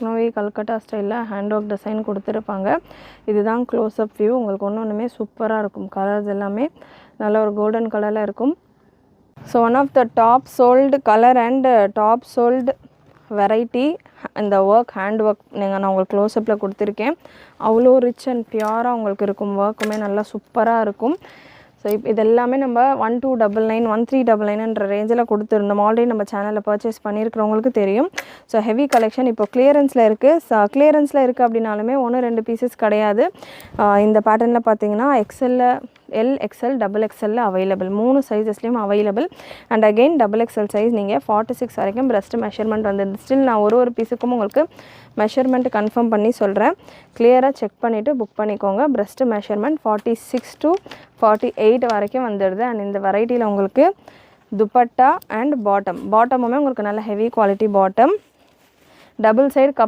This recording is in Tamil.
லக்னோவி கல்கட்டா ஸ்டைலில் ஹேண்ட் ஒர்க் டிசைன் கொடுத்துருப்பாங்க. இதுதான் க்ளோஸ்அப் வியூ. உங்களுக்கு ஒன்றுமே சூப்பராக இருக்கும். கலர்ஸ் எல்லாமே நல்ல ஒரு கோல்டன் கலரில் இருக்கும். So one of the top sold colour and top sold variety இந்த ஒர்க் ஹேண்ட் ஒர்க் நான் உங்களுக்கு க்ளோஸ்அப்பில் கொடுத்துருக்கேன். அவ்வளோ ரிச் அண்ட் பியூராக உங்களுக்கு இருக்கும். ஒர்க்குமே நல்லா சூப்பராக இருக்கும். ஸோ இது எல்லாமே நம்ம 1299 1399ன்ற ரேஞ்சில் கொடுத்துருந்தோம். ஆல்ரெடி நம்ம சேனலில் பர்ச்சேஸ் பண்ணியிருக்கிறவங்களுக்கு தெரியும். ஸோ ஹெவி கலெக்ஷன் இப்போ கிளியரன்ஸில் இருக்குது. கிளியரன்ஸில் இருக்குது அப்படின்னாலுமே 1-2 பீசஸ் கிடையாது. இந்த பேட்டர்னில் பார்த்தீங்கன்னா எக்ஸலில் எல் எக்ஸ்எல் டபுள் எக்ஸ்எல்ல அவைலபிள். 3 சைஸஸ்லேயும் available. And again double XL size நீங்கள் 46 வரைக்கும் பிரஸ்ட் மெஷர்மெண்ட் வந்துடுது. ஸ்டில் நான் ஒரு பீஸுக்கும் உங்களுக்கு மெஷர்மெண்ட் கன்ஃபார்ம் பண்ணி சொல்கிறேன். கிளியராக செக் பண்ணிவிட்டு புக் பண்ணிக்கோங்க. பிரஸ்ட் மெஷர்மெண்ட் 46 to 48 வரைக்கும் வந்துடுது. அண்ட் இந்த வெரைட்டியில் உங்களுக்கு துப்பட்டா அண்ட் பாட்டமுமே உங்களுக்கு நல்ல heavy quality bottom. Double side cup